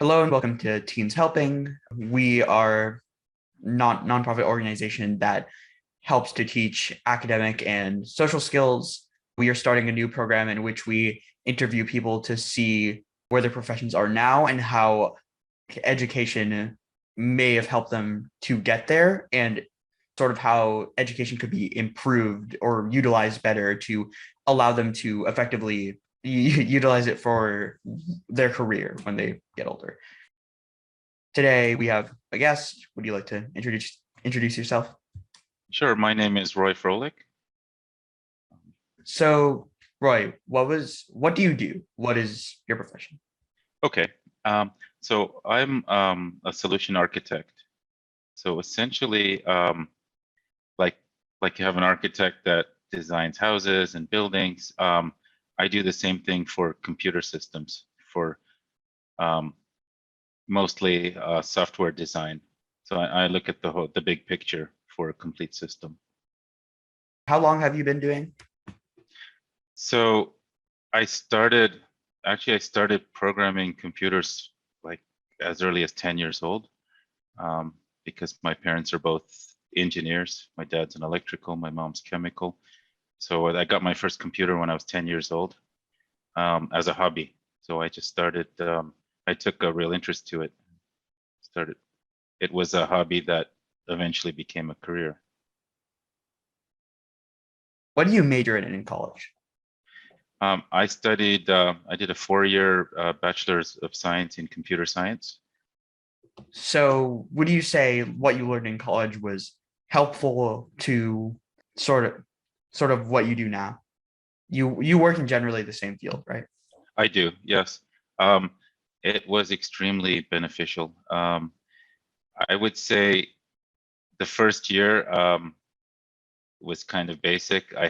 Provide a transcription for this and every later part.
Hello and welcome to Teens Helping. We are not nonprofit organization that helps to teach academic and social skills. We are starting a new program in which we interview people to see where their professions are now and how education may have helped them to get there, and sort of how education could be improved or utilized better to allow them to effectively utilize it for their career when they get older. Today we have a guest. Would you like to introduce yourself? Sure. My name is Roy Froelich. So, Roy, what do you do? What is your profession? Okay. So I'm a solution architect. So essentially, like like you have an architect that designs houses and buildings. I do the same thing for computer systems, for mostly software design. So I look at the big picture for a complete system. How long have you been doing? So I started programming computers like as early as 10 years old, because my parents are both engineers. My dad's an electrical, my mom's chemical. So I got my first computer when I was 10 years old, as a hobby. So I just started, I took a real interest to it. It was a hobby that eventually became a career. What do you major in college? I did a 4-year Bachelor's of Science in Computer Science. So, would you say what you learned in college was helpful to sort of what you do now? You work in generally the same field, right? I do, yes. Um, it was extremely beneficial. I would say the first year was kind of basic. I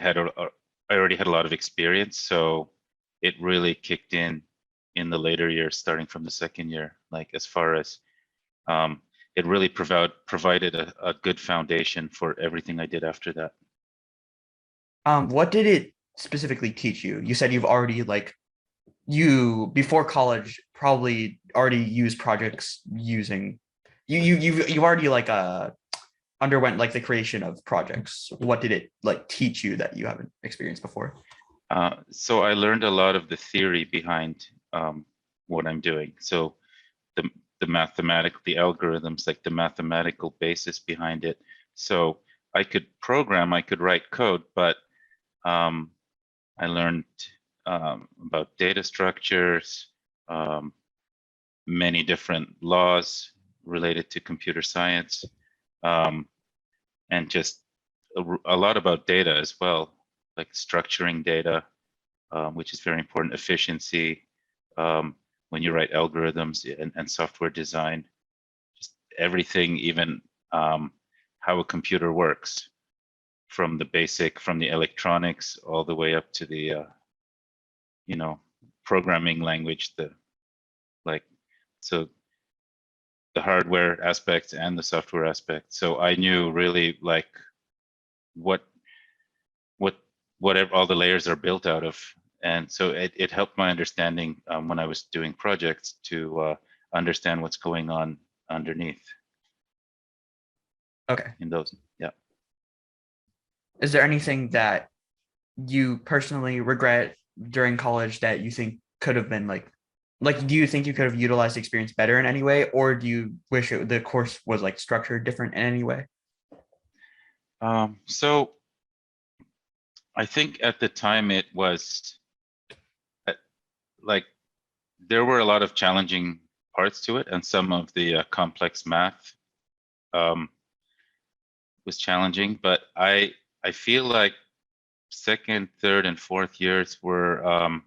already had a lot of experience, so it really kicked in the later years, starting from the second year. Like as far as it really provided a good foundation for everything I did after that. What did it specifically teach you? You said you've already you before college probably already used projects using you've already underwent like the creation of projects. What did it teach you that you haven't experienced before? So I learned a lot of the theory behind what I'm doing. So the the algorithms, like the mathematical basis behind it. So I could program, I could write code, but I learned about data structures, many different laws related to computer science, and just a lot about data as well, like structuring data, which is very important, efficiency, when you write algorithms and software design, just everything, even how a computer works, from the electronics all the way up to the programming language, like so the hardware aspects and the software aspects. So I knew really like what whatever all the layers are built out of, and so it helped my understanding when I was doing projects to understand what's going on underneath. Okay. In those, yeah. Is there anything that you personally regret during college that you think could have been do you think you could have utilized the experience better in any way, or do you wish the course was structured different in any way? So I think at the time it was like there were a lot of challenging parts to it, and some of the complex math was challenging. But I feel like second, third, and fourth years were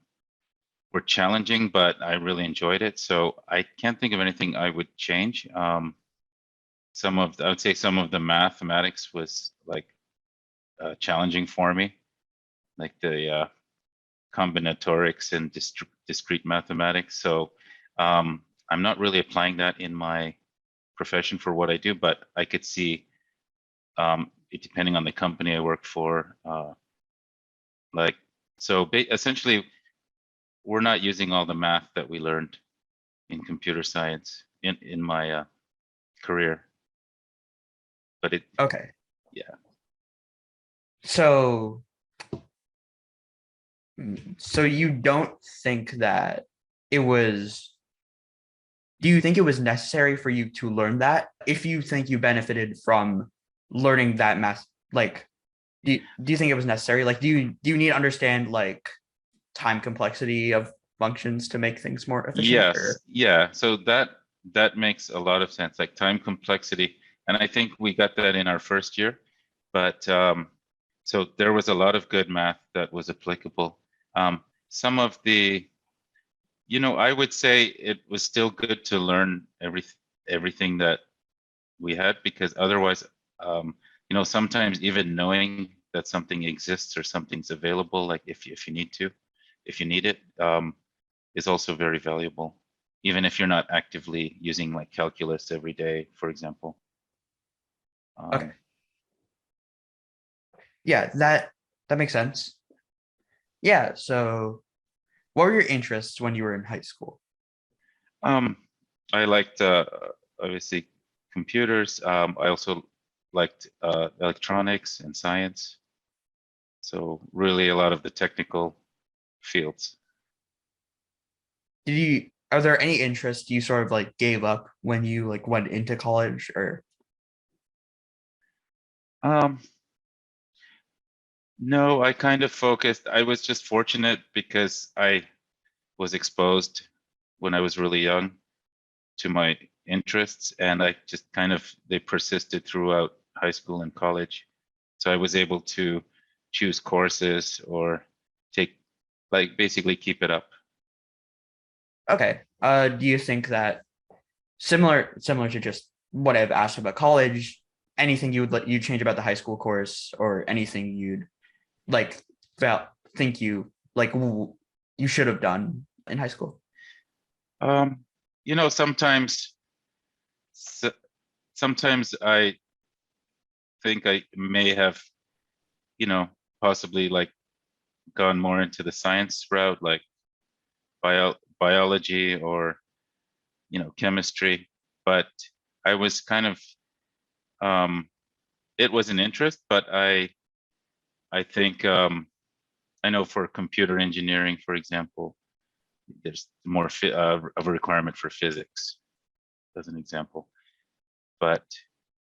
challenging, but I really enjoyed it. So I can't think of anything I would change. I would say some of the mathematics was challenging for me, like the combinatorics and discrete mathematics. So I'm not really applying that in my profession for what I do, but I could see it depending on the company I work for. Essentially, we're not using all the math that we learned in computer science in my career. But Okay. yeah. So so you don't think that it was do you think it was necessary for you to learn that? If you think you benefited from learning that math, like do you think it was necessary? Like do you need to understand like time complexity of functions to make things more efficient Yes, or yeah. So that makes a lot of sense, like time complexity, and I think we got that in our first year. But so there was a lot of good math that was applicable. Some of the, I would say it was still good to learn everything that we had, because otherwise, sometimes even knowing that something exists or something's available, like if you need it, is also very valuable, even if you're not actively using like calculus every day, for example. okay. Yeah, that makes sense. Yeah, so what were your interests when you were in high school? Um, I liked obviously computers. I also liked electronics and science. So really a lot of the technical fields. Are there any interests you sort of like gave up when you like went into college or Um, no, I kind of focused. I was just fortunate because I was exposed when I was really young to my interests, and I just kind of they persisted throughout high school and college. So I was able to choose courses or take like basically keep it up. okay. Do you think that similar to just what I've asked about college, anything you would let you change about the high school course or anything you'd like felt think you like you should have done in high school? Um, sometimes s- sometimes I think I may have, you know, possibly like gone more into the science route, like biology or chemistry, but I was kind of um, it was an interest, but I think I know for computer engineering, for example, there's more of a requirement for physics, as an example. But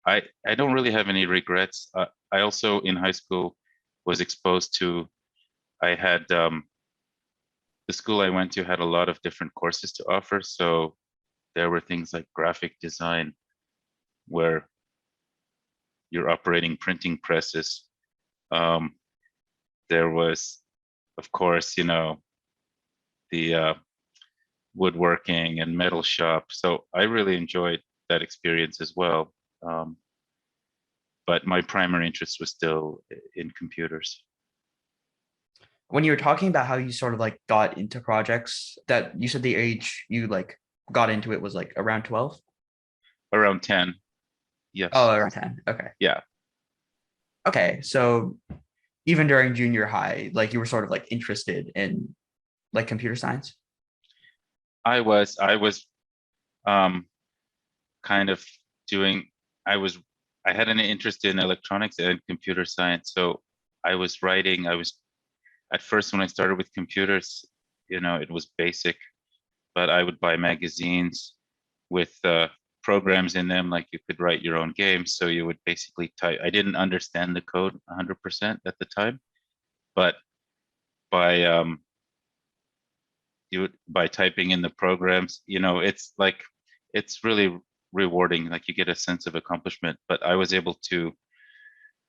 I don't really have any regrets. I also in high school was exposed to I had the school I went to had a lot of different courses to offer, so there were things like graphic design where you're operating printing presses. Um, there was, of course, the woodworking and metal shop. So I really enjoyed that experience as well. Um, but my primary interest was still in computers. When you were talking about how you sort of like got into projects, that you said the age you like got into it was like around 12? Around 10, Oh, yes. around 10. Okay. Yeah, Okay. So even during junior high, like you were sort of like interested in like computer science. I was um, kind of doing, I was, I had an interest in electronics and computer science. So I was at first when I started with computers, it was basic, but I would buy magazines with programs in them, like you could write your own games. So you would basically type. I didn't understand the code 100% at the time, but by by typing in the programs, it's really rewarding. Like you get a sense of accomplishment. But I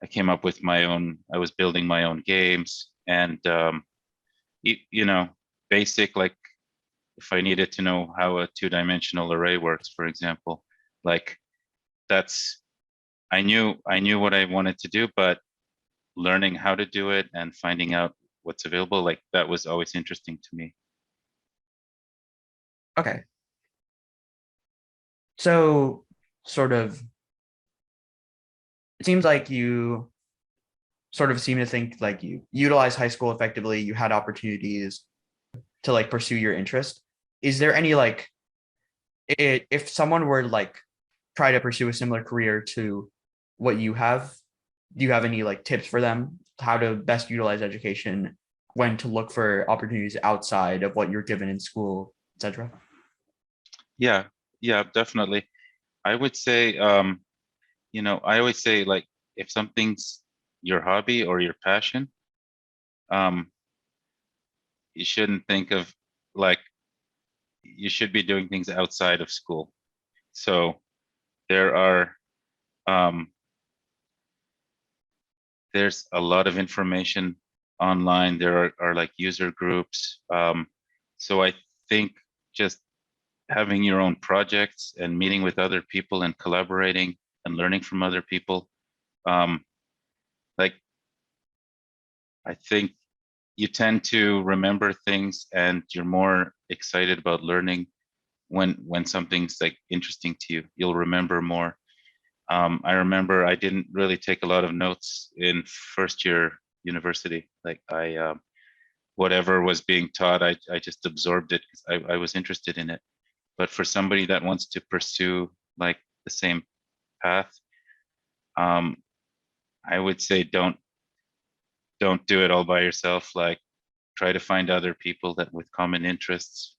came up with my own. I was building my own games, and you, you know, basic like if I needed to know how a two-dimensional array works, for example, like that's I knew what I wanted to do, but learning how to do it and finding out what's available, like that was always interesting to me. Okay. So sort of it seems like you sort of seem to think like you utilize high school effectively, you had opportunities to like pursue your interest. Is there any like if someone were like try to pursue a similar career to what you have, do you have any like tips for them how to best utilize education, when to look for opportunities outside of what you're given in school, etc.? Yeah, yeah, definitely. I would say, I always say, like, if something's your hobby or your passion, um, you shouldn't think of, like, you should be doing things outside of school. So there are, um, there's a lot of information online. There are like user groups. So I think just having your own projects and meeting with other people and collaborating and learning from other people, um, like, I think you tend to remember things and you're more excited about learning when something's like interesting to you. You'll remember more. I remember I didn't really take a lot of notes in first year university. Like, whatever was being taught, I just absorbed it because I was interested in it. But for somebody that wants to pursue like the same path, um, I would say don't do it all by yourself. Like, try to find other people that with common interests,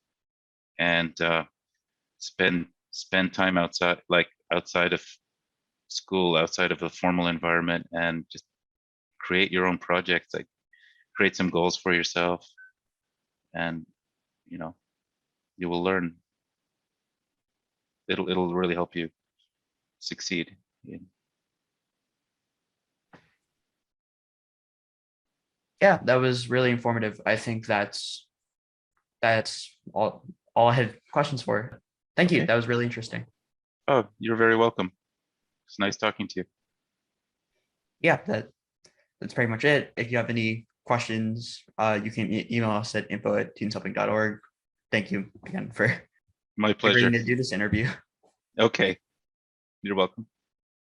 and spend time outside, like outside of school, outside of the formal environment, and just create your own projects. Like, create some goals for yourself, and you know you will learn. It'll really help you succeed. Yeah, that was really informative. I think that's all I had questions for. Thank you. Okay. That was really interesting. Oh, you're very welcome. It's nice talking to you. Yeah, that's pretty much it. If you have any questions, you can email us at info@teenshelping.org. Thank you again for My agreeing pleasure. to do this interview. Okay. You're welcome.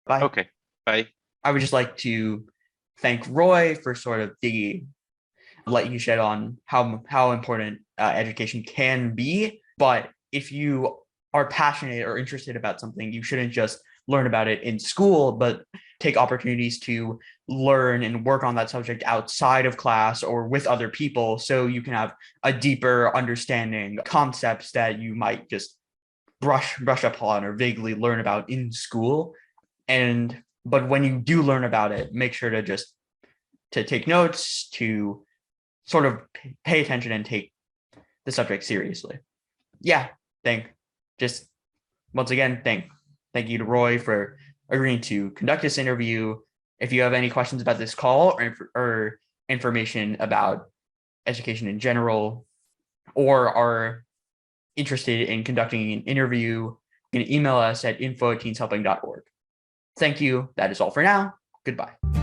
Bye. Okay. Bye. I would just like to thank Roy for sort of the light you shed on how important education can be. But if you are passionate or interested about something, you shouldn't just learn about it in school, but take opportunities to learn and work on that subject outside of class or with other people, so you can have a deeper understanding concepts that you might just brush up on or vaguely learn about in school. And but when you do learn about it, make sure to just to take notes, to sort of pay attention and take the subject seriously. Yeah, just once again, thank you to Roy for agreeing to conduct this interview. If you have any questions about this call or information about education in general, or are interested in conducting an interview, you can email us at info@teenshelping.org. Thank you. That is all for now. Goodbye.